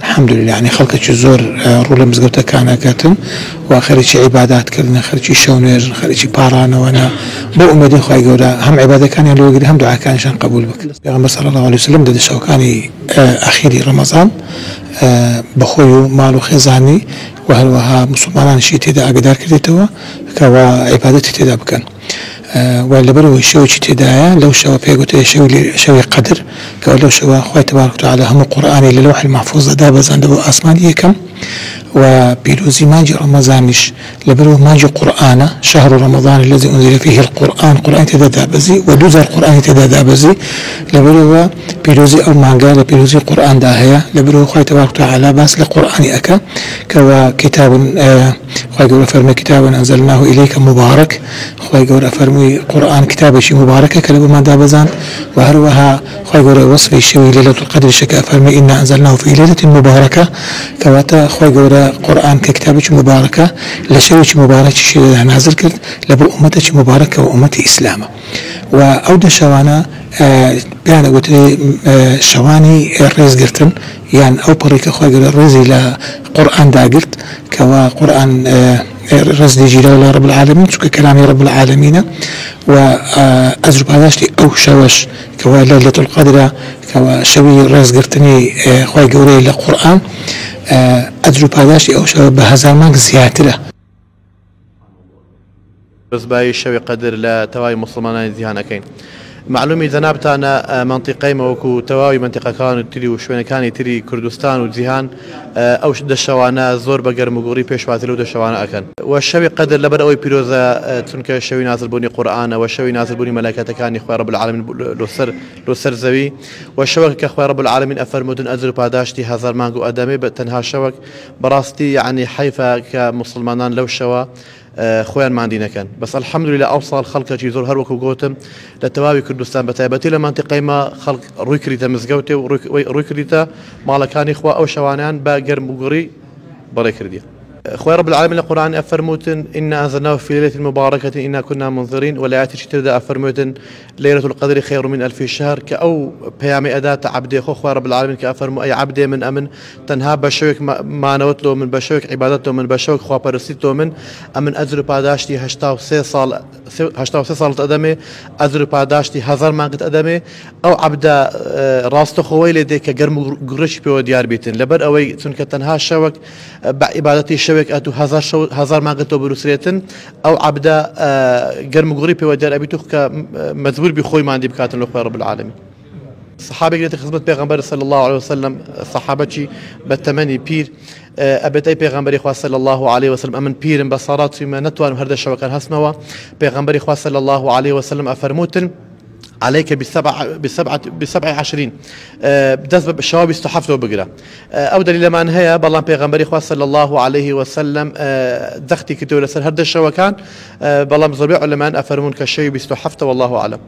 الحمد لله يعني خلقك الزور رولا مزقوطة كان كاتم وخريجي عبادات كلنا خريجي شونير خريجي بارانا وانا بو امدي خواي قولا هم عبادة كان يلو هم دعاء كان عشان قبول بك پیغمبر صلى الله عليه وسلم دد شوكاني اخيري رمضان بخويو مالو خزاني وهل وها مسلمان شي تدا اقدار كديتوا كوا عبادتي تدا بكن ولا برو شو تدايا لو شو في قلت شو قدر لو شو أخوي تبارك وتعالى هم قرآني للوح المحفوظ دابز عند أبو أسمان كم وبيروزي ماجي رمضانش لبرو ماجي قرآن شهر رمضان الذي أنزل فيه القرآن قرآن تدابزي ودوز القرآن تدابزي لبرو بيروزي أو ما قال بيروزي قرآن داهية لبرو أخوي تبارك وتعالى بس لقرآن أكا كوا كتاب أخوي يقول فرمي كتاب أنزلناه إليك مبارك أخوي يقول فرمي قرآن كتاب شيء مبارك كلب ما دابزان وهروها أخوي يقول وصف الشيء ليلة القدر شكا فرمي إنا أنزلناه في ليلة مباركة كواتا أخوي يقول قرآن ككتاب مباركة لشيء مبارك شيء نازل كرد لبو أمتك مباركة وأمتي إسلامة وأود شوانا بيان قلت لي شواني الرئيس قلتن يعني أو بريك أخوي يقول الرئيس إلى قرآن دا قلت كوا قرآن رزدي جلال رب العالمين شو كلامي رب العالمين وأزرب هذاش لي أو شوش كوا ليلة القدر كوا شوي رز قرتني أخوي يقول لي القرآن أزرب هذاش لي أو شوش بهذا الماك زيادة بس باي شوي قدر لا تواي مسلمان ذهان كين معلومي ذنابتانا منطقة موكو تواوي منطقة كانوا تري وشوين كان تري كردستان وجيهان أو دشوانا زور بقر مغوري بيشواتلو دشوانا أكن والشوي قدر لبر أوي بيروزا تنك الشوي نازل بني قرآن والشوي نازل بني ملائكة كان إخوة رب العالمين لو سر زوي والشوك كإخوة رب العالمين أفرمودن أزر باداشتي هزار مانجو أدمي بتنها شوك براستي يعني حيفا كمسلمان لو شوا خوان ما عندنا كان بس الحمد لله أوصل خلق جيزور هروك وجوتم لتواوي كردستان بتاعتي لما انتقي ما خلق رويكريتا مزجوتي ورويكريتا مالكان إخوة أو شوانان باجر مغري بريكرديا أخوي رب العالمين القرآن أفرموتن إنا أنزلناه في ليلة مباركة إنا كنا منذرين ولا تشترد أفرموتن ليلة القدر خير من 1000 شهر كأو بيامي أداة عبدي أخوي رب العالمين كأفرمو أي عبدي من أمن تنها بشوك ما نوتلو من بشوك عبادته من بشوك خوا برسيتو من أمن أزر باداشتي 83 سال أدمي أزر باداشتي هزار ما قد أدمي أو عبدا راستو خويلي دي كجرم قرش بيو ديار بيتن لبر أوي تنك تنها شوك بعبادتي شوك أتو هزار ما قد بروسريتن أو عبدا جرم قريب وديار أبيتو كمذبول بخوي ما عندي بكاتن لأخوة رب العالمين صحابي قلت خدمة بيغمبر صلى الله عليه وسلم صحابتي بالتمني بير أبت أي بيغمبر إخوة صلى الله عليه وسلم أمن بير بصارات فيما نتوان هرد الشوكان هسموا بيغمبر إخوة صلى الله عليه وسلم أفرموتن عليك بسبعة عشرين بدأت الشواب استحفظوا بقرة أو دليل ما أنهيا بالله بيغمبر إخوة صلى الله عليه وسلم دختي كتولة سر هرد الشوكان بالله مزربيع علماء أفرمون كالشيء بيستحفظ والله أعلم.